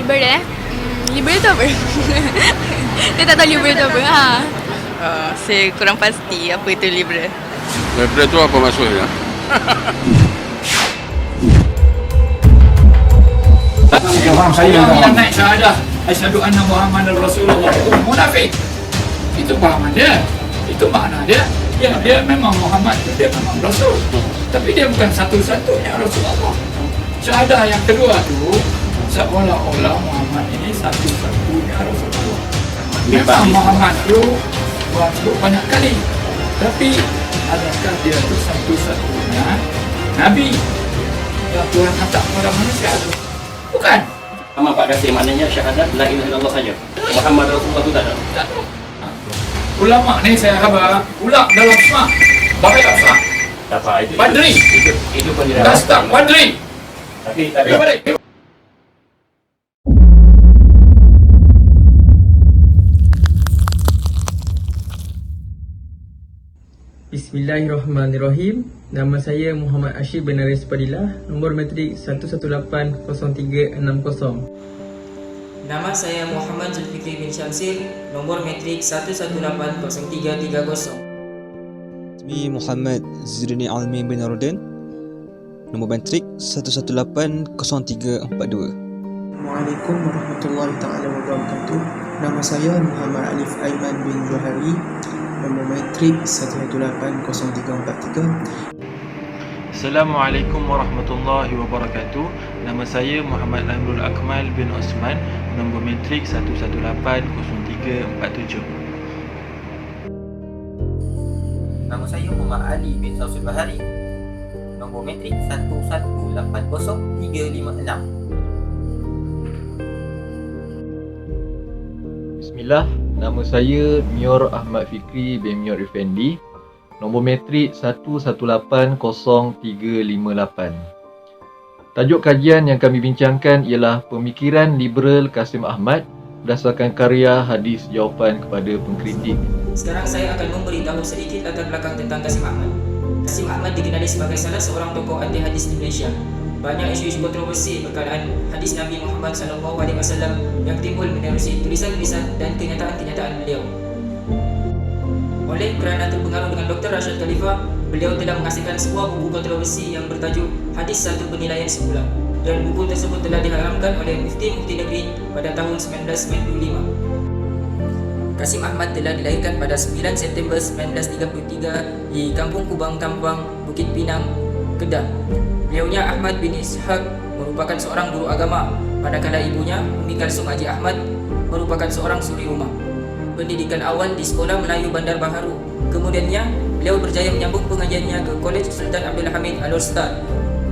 Liberal Liberal tu apa? Dia tak tahu liberal tu apa. Saya kurang pasti apa itu liberal. Liberal tu apa maksudnya? Faham saya yang naik syahadah asyhadu anna Muhammadar Rasulullah itu munafik. Itu fahaman dia. Itu makna dia. Ya, dia memang Muhammad, dia memang Rasul. Tapi dia bukan satu-satunya Rasulullah. Syahadah yang kedua tu seolah-olah Muhammad ini satu-satunya Rasulullah. Memang Muhammad tu banyak kali. Tapi adakah dia tu satu-satunya Nabi yang Tuhan hantar kepada manusia tu? Bukan. Sama Pak Kasih, maknanya syahadat la ilaha illallah saja. Muhammad Rasulullah itu tak ada. Tak tahu. Ulama ni saya khabar ulak dalam semua. Bagai apa? Tak apa itu. Badri. Itu pun tidak. Dastak Badri. Tapi Badri. Bismillahirrahmanirrahim. Nama saya Muhammad Ashir bin Aris Padilah, nombor matrik 1180360. Nama saya Muhammad Zulfikri bin Syamsir, nombor matrik 1180330. Ismi Muhammad Zidni Almi bin Nurdin, nombor matrik 1180342. Assalamualaikum warahmatullahi taala wabarakatuh. Nama saya Muhammad Alif Aiman bin Johari, nombor matrik 1180343. Assalamualaikum warahmatullahi wabarakatuh. Nama saya Muhammad Amrul Akmal bin Osman, nombor matrik 1180347. Nama saya Muhammad Ali bin Sausul Bahari, nombor matrik 1180356. Bismillah, nama saya Mior Ahmad Fikri bin Mior Effendi, nombor matrik 1180358. Tajuk kajian yang kami bincangkan ialah Pemikiran Liberal Kasim Ahmad berdasarkan karya Hadis Jawapan kepada Pengkritik. Sekarang saya akan memberitahu sedikit latar belakang tentang Kasim Ahmad. Kasim Ahmad dikenali sebagai salah seorang tokoh anti hadis di Malaysia. Banyak isu-isu kontroversi berkenaan hadis Nabi Muhammad SAW yang timbul menerusi tulisan-tulisan dan kenyataan-kenyataan beliau. Oleh kerana terpengaruh dengan Dr. Rashad Khalifah, beliau telah menghasilkan sebuah buku kontroversi yang bertajuk Hadis Satu Penilaian Semula, dan buku tersebut telah diharamkan oleh Mufti-Mufti Negeri pada tahun 1995. Kasim Ahmad telah dilahirkan pada 9 September 1933 di Kampung Kubang Tampang, Bukit Pinang, Kedah. Beliaunya Ahmad bin Ishaq merupakan seorang guru agama, manakala ibunya Umi Kalsum Haji Ahmad merupakan seorang suri rumah. Pendidikan awal di Sekolah Melayu Bandar Baharu. Kemudiannya, beliau berjaya menyambung pengajiannya ke Kolej Sultan Abdul Hamid Al-Ustad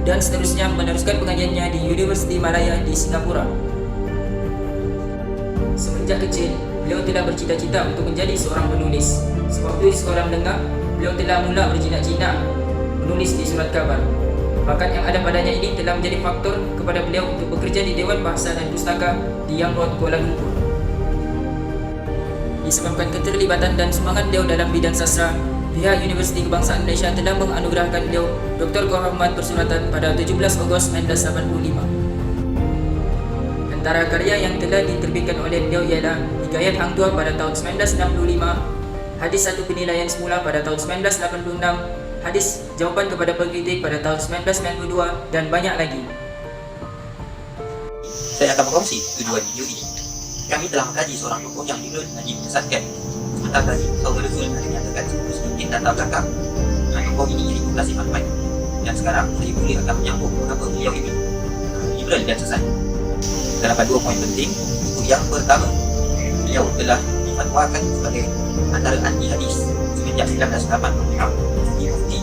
dan seterusnya meneruskan pengajiannya di Universiti Malaya di Singapura. Semenjak kecil, beliau telah bercita-cita untuk menjadi seorang penulis. Sewaktu di sekolah menengah, beliau telah mula berjinak-jinak menulis di surat khabar. Bakat yang ada padanya ini telah menjadi faktor kepada beliau untuk bekerja di Dewan Bahasa dan Pustaka di Young Road, Kuala Lumpur. Disebabkan keterlibatan dan semangat beliau dalam bidang sastra, pihak Universiti Kebangsaan Malaysia telah menganugerahkan beliau Dr. Kehormat Persuratan pada 17 Ogos 1985. Antara karya yang telah diterbitkan oleh beliau ialah Hikayat Hang Tuah pada tahun 1965, Hadis Satu Penilaian Semula pada tahun 1986, Hadis Jawapan kepada Pengkritik pada tahun 1992 dan banyak lagi. Saya akan berkongsi tujuan video ini. Kami telah mengkaji seorang tokoh yang liberal dan menyesatkan. Sementara tadi, Saudara Zul ada menyatakan sedikit latar belakang tokoh ini iaitu Kasim Ahmad. Dan sekarang saya pula akan menyambung mengapa beliau ini liberal dan sesat. Terdapat 2 poin penting. Yang pertama, beliau telah difatwakan sebagai antara anti hadis semenjak 1986. Mufti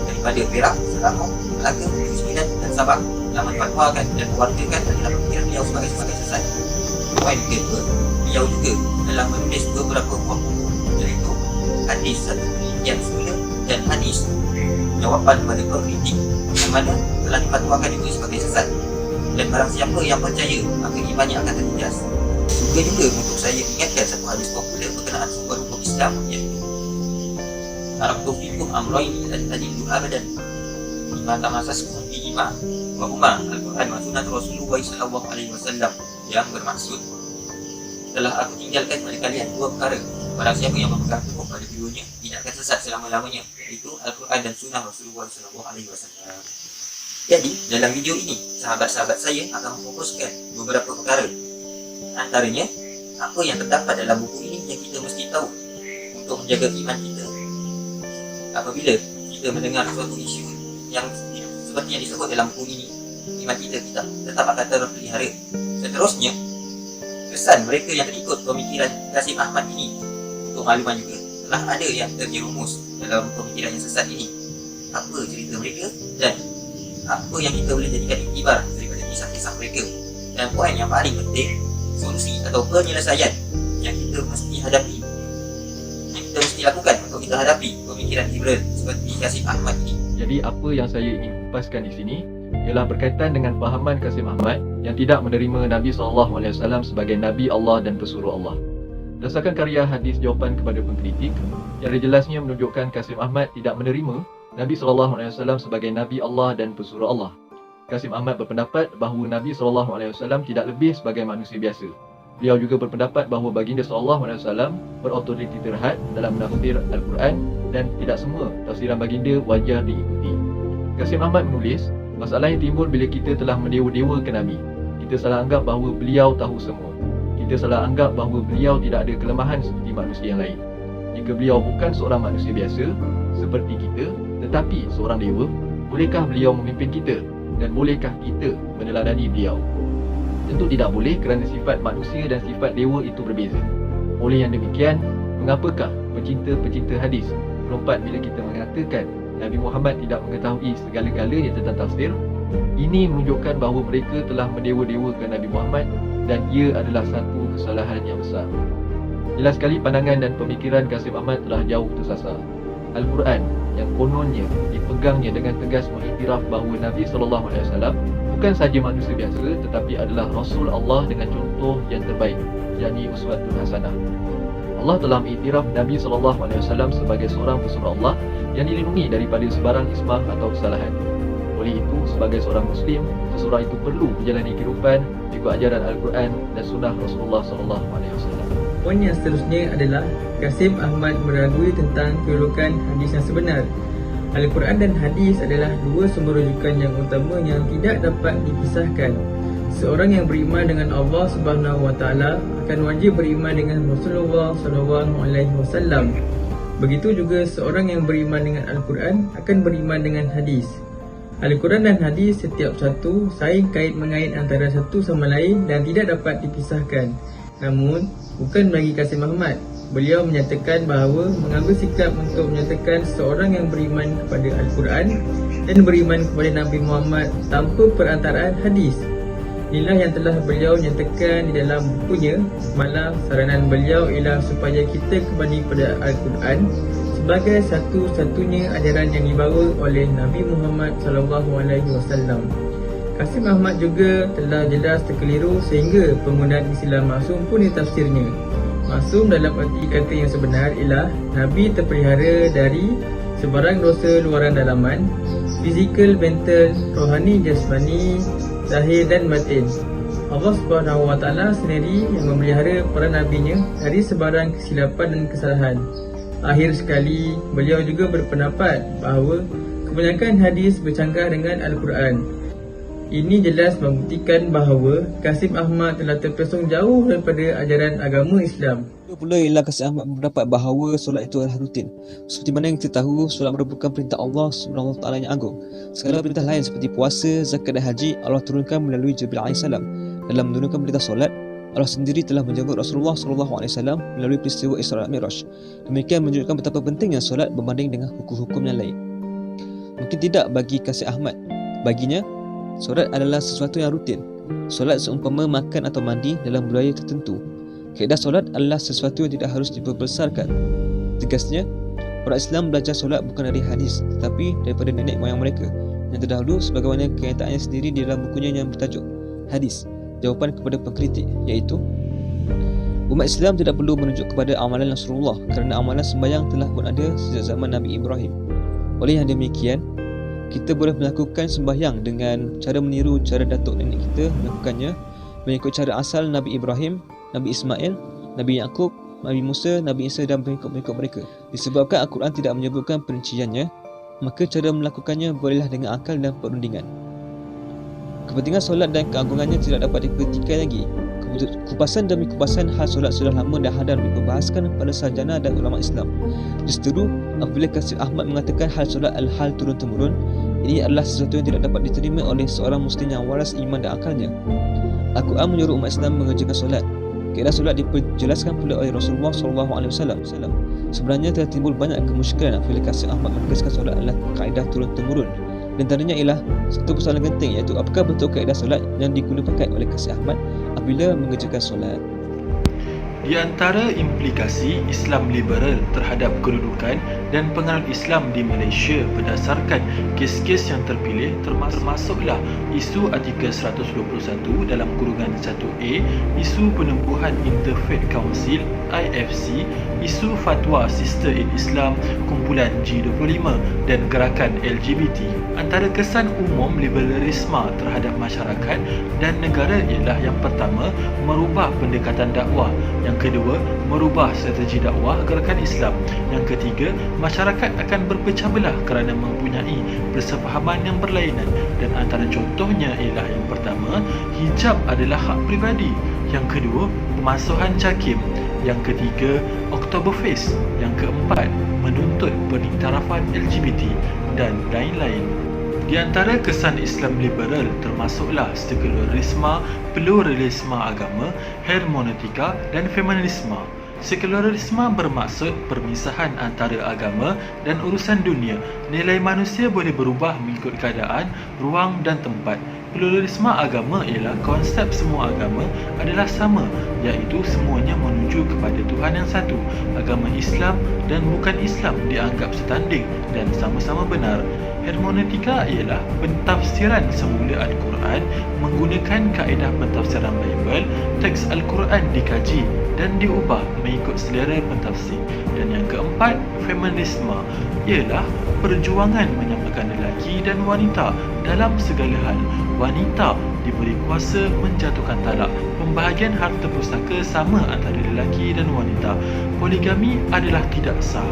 daripada Perak, Selangor, Melaka, Negeri Sembilan dan Sabah telah menfatwakan dan mewartakan adalah pemikiran beliau sebagai sesat. Poin kedua, beliau juga telah menulis beberapa buah buku, iaitu Hadis Satu Penilaian Semula dan Hadis Jawapan kepada Pengkritik, yang mana telah difatwakan juga sebagai sesat. Dan barang siapa yang percaya, maka imannya akan terjejas. Juga untuk saya ingatkan satu hadis popular berkenaan sebuah rukun Islam, iaitu Taraktu fikum amrayn lan tadillu abadan, lima tamassastum bihi wa huma Al-Quran wa sunnah Rasulullah sallallahu alaihi wasallam, yang bermaksud telah aku tinggalkan pada kalian dua perkara. Barang siapa yang memegang teguh pada keduanya tidak akan sesat selama-lamanya, iaitu Al-Quran dan sunnah Rasulullah sallallahu alaihi wasallam. Jadi dalam video ini sahabat-sahabat saya akan memfokuskan beberapa perkara. Antaranya, apa yang terdapat dalam buku ini yang kita mesti tahu untuk menjaga iman kita apabila kita mendengar suatu isu yang seperti yang disebut dalam buku ini. Iman kita tetap akan terpelihara. Seterusnya, kesan mereka yang terikut pemikiran Qasim Ahmad ini. Untuk makluman juga, telah ada yang terjerumus dalam pemikiran yang sesat ini. Apa cerita mereka dan apa yang kita boleh jadikan iktibar daripada kisah-kisah mereka. Dan poin yang paling penting, solusi atau penyelesaian yang kita mesti hadapi, yang kita mesti lakukan untuk kita hadapi pemikiran liberal seperti Qasim Ahmad ini. Jadi apa yang saya ingin kupaskan di sini ialah berkaitan dengan fahaman Qasim Ahmad yang tidak menerima Nabi SAW sebagai Nabi Allah dan pesuruh Allah. Berdasarkan karya hadis jawapan kepada pengkritik, yang jelasnya menunjukkan Qasim Ahmad tidak menerima Nabi SAW sebagai Nabi Allah dan pesuruh Allah. Qasim Ahmad berpendapat bahawa Nabi SAW tidak lebih sebagai manusia biasa. Beliau juga berpendapat bahawa baginda SAW berautoriti terhad dalam menafsir Al-Quran dan tidak semua tafsiran baginda wajar diikuti. Qasim Ahmad menulis, masalah yang timbul bila kita telah mendewa-dewakan Nabi. Kita salah anggap bahawa beliau tahu semua. Kita salah anggap bahawa beliau tidak ada kelemahan seperti manusia yang lain. Jika beliau bukan seorang manusia biasa seperti kita, tetapi seorang dewa, bolehkah beliau memimpin kita? Dan bolehkah kita meneladani beliau? Tentu tidak boleh kerana sifat manusia dan sifat dewa itu berbeza. Oleh yang demikian, mengapakah pecinta-pecinta hadis melompat bila kita mengatakan Nabi Muhammad tidak mengetahui segala-galanya tentang tafsir? Ini menunjukkan bahawa mereka telah mendewa-dewakan Nabi Muhammad dan ia adalah satu kesalahan yang besar. Jelas sekali pandangan dan pemikiran Qasim Ahmad telah jauh tersasar. Al-Quran yang kononnya dipegangnya dengan tegas mengiktiraf bahawa Nabi SAW bukan sahaja manusia biasa tetapi adalah Rasul Allah dengan contoh yang terbaik, yakni uswatun hasanah. Allah telah mengiktiraf Nabi SAW sebagai seorang pesuruh Allah yang dilindungi daripada sebarang ismah atau kesalahan. Oleh itu, sebagai seorang Muslim, seseorang itu perlu menjalani kehidupan ikut ajaran Al-Quran dan sunnah Rasulullah SAW. Poin yang seterusnya adalah Qasim Ahmad meragui tentang kedudukan hadis yang sebenar. Al-Quran dan hadis adalah dua sumber rujukan yang utama yang tidak dapat dipisahkan. Seorang yang beriman dengan Allah SWT akan wajib beriman dengan Rasulullah SAW. Begitu juga seorang yang beriman dengan Al-Quran akan beriman dengan hadis. Al-Quran dan hadis setiap satu saling kait-mengait antara satu sama lain dan tidak dapat dipisahkan. Namun, bukan bagi Qasim Ahmad. Beliau menyatakan bahawa mengambil sikap untuk menyatakan seorang yang beriman kepada Al-Quran dan beriman kepada Nabi Muhammad tanpa perantaraan hadis. Inilah yang telah beliau nyatakan di dalam bukunya. Malah saranan beliau ialah supaya kita kembali pada Al-Quran sebagai satu-satunya ajaran yang dibawa oleh Nabi Muhammad SAW. Qasim Ahmad juga telah jelas terkeliru sehingga penggunaan istilah maksum pun ditafsirnya. Maksum dalam arti kata yang sebenar ialah Nabi terpelihara dari sebarang dosa luaran dalaman, fizikal, mental, rohani, jasmani, zahir dan batin. Allah SWT sendiri yang memelihara para nabinya dari sebarang kesilapan dan kesalahan. Akhir sekali, beliau juga berpendapat bahawa kebanyakan hadis bercanggah dengan Al-Quran. Ini jelas membuktikan bahawa Qasim Ahmad telah terpesong jauh daripada ajaran agama Islam. Pula ialah Qasim Ahmad berpendapat bahawa solat itu adalah rutin. Seperti mana yang kita tahu, solat merupakan perintah Allah SWT yang agung. Segala perintah lain seperti puasa, zakat dan haji Allah turunkan melalui Jibril AS. Dalam menurunkan perintah solat, Allah sendiri telah menjemput Rasulullah SAW melalui peristiwa Isra' Mi'raj. Demikian menunjukkan betapa pentingnya solat berbanding dengan hukum-hukum yang lain. Mungkin tidak bagi Qasim Ahmad. Baginya, solat adalah sesuatu yang rutin. Solat seumpama makan atau mandi dalam budaya tertentu. Kaedah solat adalah sesuatu yang tidak harus diperbesarkan. Tegasnya, orang Islam belajar solat bukan dari hadis tetapi daripada nenek moyang mereka yang terdahulu, sebagaimana kenyataannya sendiri di dalam bukunya yang bertajuk Hadis, Jawapan kepada Pengkritik, iaitu umat Islam tidak perlu menunjuk kepada amalan Rasulullah kerana amalan sembahyang telah pun ada sejak zaman Nabi Ibrahim. Oleh yang demikian, Kita boleh melakukan sembahyang dengan cara meniru cara datuk nenek kita melakukannya, mengikut cara asal Nabi Ibrahim, Nabi Ismail, Nabi Yaqub, Nabi Musa, Nabi Isa dan pengikut-pengikut mereka. Disebabkan Al-Quran tidak menyebutkan perinciannya, maka cara melakukannya bolehlah dengan akal dan perundingan. Kepentingan solat dan keagungannya tidak dapat diperhatikan lagi. Kupasan demi kupasan hal solat sudah lama dah hadar diperbahaskan pada sarjana dan ulama Islam. Justeru, apabila Kasim Ahmad mengatakan hal solat adalah hal turun-temurun, ini adalah sesuatu yang tidak dapat diterima oleh seorang muslim yang waras iman dan akalnya. Al-Quran menyuruh umat Islam mengerjakan solat. Kaedah solat diperjelaskan pula oleh Rasulullah SAW. Sebenarnya telah timbul banyak kemusyrikan apabila Kasim Ahmad menegaskan solat adalah kaedah turun-temurun. Di antaranya ialah satu persoalan genting, iaitu apakah betul kaedah solat yang diguna pakai oleh Kasim Ahmad apabila mengerjakan solat. Di antara implikasi Islam liberal terhadap kedudukan dan pengaruh Islam di Malaysia berdasarkan kes-kes yang terpilih termasuklah isu artikel 121 dalam kurungan 1A, isu penubuhan Interfaith Council IFC, isu fatwa Sister in Islam, kumpulan G25 dan gerakan LGBT. Antara kesan umum liberalisme terhadap masyarakat dan negara ialah yang pertama, merubah pendekatan dakwah. Yang kedua, merubah strategi dakwah gerakan Islam. Yang ketiga, masyarakat akan berpecah belah kerana mempunyai persefahaman yang berlainan. Dan antara contohnya ialah yang pertama, hijab adalah hak pribadi. Yang kedua, pemasuhan JAKIM. Yang ketiga, Oktoberfest. Yang keempat, menuntut periktarafan LGBT dan lain-lain. Di antara kesan Islam liberal termasuklah sekularisme, pluralisme agama, hermeneutika dan feminisme. Sekularisme bermaksud permisahan antara agama dan urusan dunia. Nilai manusia boleh berubah mengikut keadaan, ruang dan tempat. Pluralisme agama ialah konsep semua agama adalah sama, iaitu semuanya menuju kepada Tuhan yang satu. Agama Islam dan bukan Islam dianggap setanding dan sama-sama benar. Hermeneutika ialah pentafsiran semula Al-Quran menggunakan kaedah pentafsiran Bible. Teks Al-Quran dikaji dan diubah mengikut selera pentafsir. Dan yang keempat, feminisme ialah perjuangan menyamakan lelaki dan wanita dalam segala hal. Wanita diberi kuasa menjatuhkan talak. Pembahagian harta pusaka sama antara lelaki dan wanita. Poligami adalah tidak sah.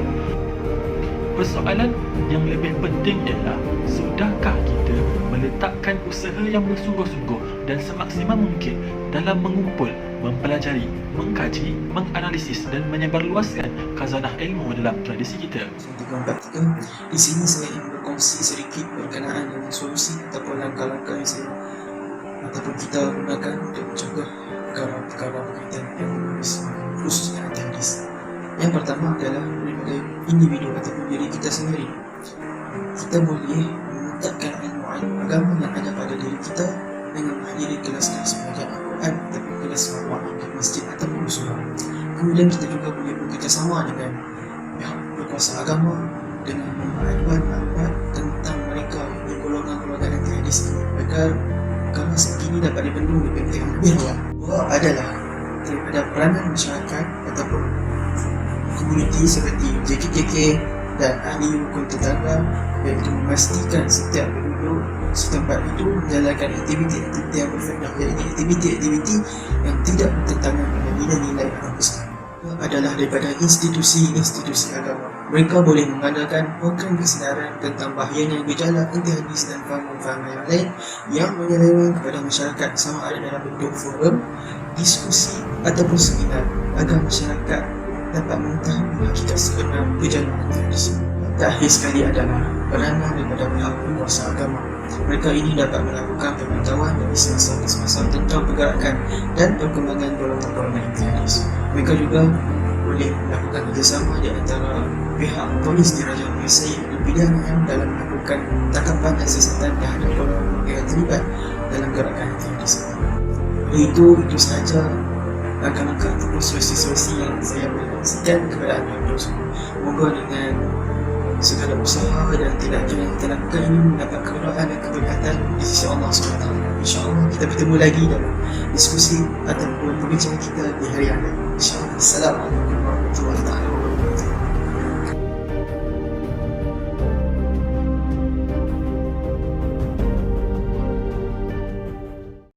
Persoalan yang lebih penting ialah, sudahkah kita meletakkan usaha yang bersungguh-sungguh dan semaksimal mungkin dalam mengumpul, mempelajari, mengkaji, menganalisis dan menyebarluaskan khazanah ilmu dalam tradisi kita? Di sini saya ingin berkongsi sedikit berkenaan dengan solusi ataupun langkah-langkah yang saya ataupun kita gunakan untuk mencegah perkara-perkara berkaitan dengan khususnya anti-hadis. Yang pertama adalah daripada individu ataupun diri kita sendiri. Kita boleh menetapkan ilmu agama yang ada pada diri kita dengan menghadiri kelas-kelas belajar Al-Quran ataupun kelas makwah di masjid ataupun musola. Kemudian kita juga boleh bekerjasama dengan pihak berkuasa agama dengan maklumat tentang mereka di golongan-golongan anti-hadis ini agar perkara seperti ini dapat dibendung di benteng yang lebih luas. Dua adalah daripada peranan masyarakat ataupun komuniti seperti JKK dan ahli hukum tetangga, iaitu memastikan setiap penduduk setempat itu menjalankan aktiviti-aktiviti yang berfaedah, iaitu aktiviti-aktiviti yang tidak bertentangan dengan nilai-nilai agama Islam. Adalah daripada institusi-institusi agama. Mereka boleh mengadakan program kesedaran tentang bahayanya gejala anti-hadis dan faham-faham yang lain yang menyeleweng kepada masyarakat, sama ada dalam bentuk forum, diskusi ataupun seminar, agar masyarakat dapat mengetahui hakikat sebenar gejala anti-hadis. Terakhir sekali adalah peranan daripada pihak berkuasa agama. Mereka ini dapat melakukan pemantauan dari semasa ke semasa tentang pergerakan dan perkembangan golongan-golongan anti-hadis. Mereka juga boleh melakukan kerjasama di antara pihak polis di Raja Malaysia yang pidana dalam melakukan tangkapan dan siasatan terhadap golongan yang terlibat dalam gerakan anti-hadis. Itu sahaja langkah-langkah ataupun solusi-solusi yang saya boleh kongsikan kepada anda semua. Moga dengan segala usaha dan tindakan yang kita lakukan ini mendapat kemudahan dan keberkatan di sisi Allah SWT. InsyaAllah kita bertemu lagi dalam diskusi ataupun perbincangan kita di hari yang lain. InsyaAllah. Assalamualaikum warahmatullahi wabarakatuh.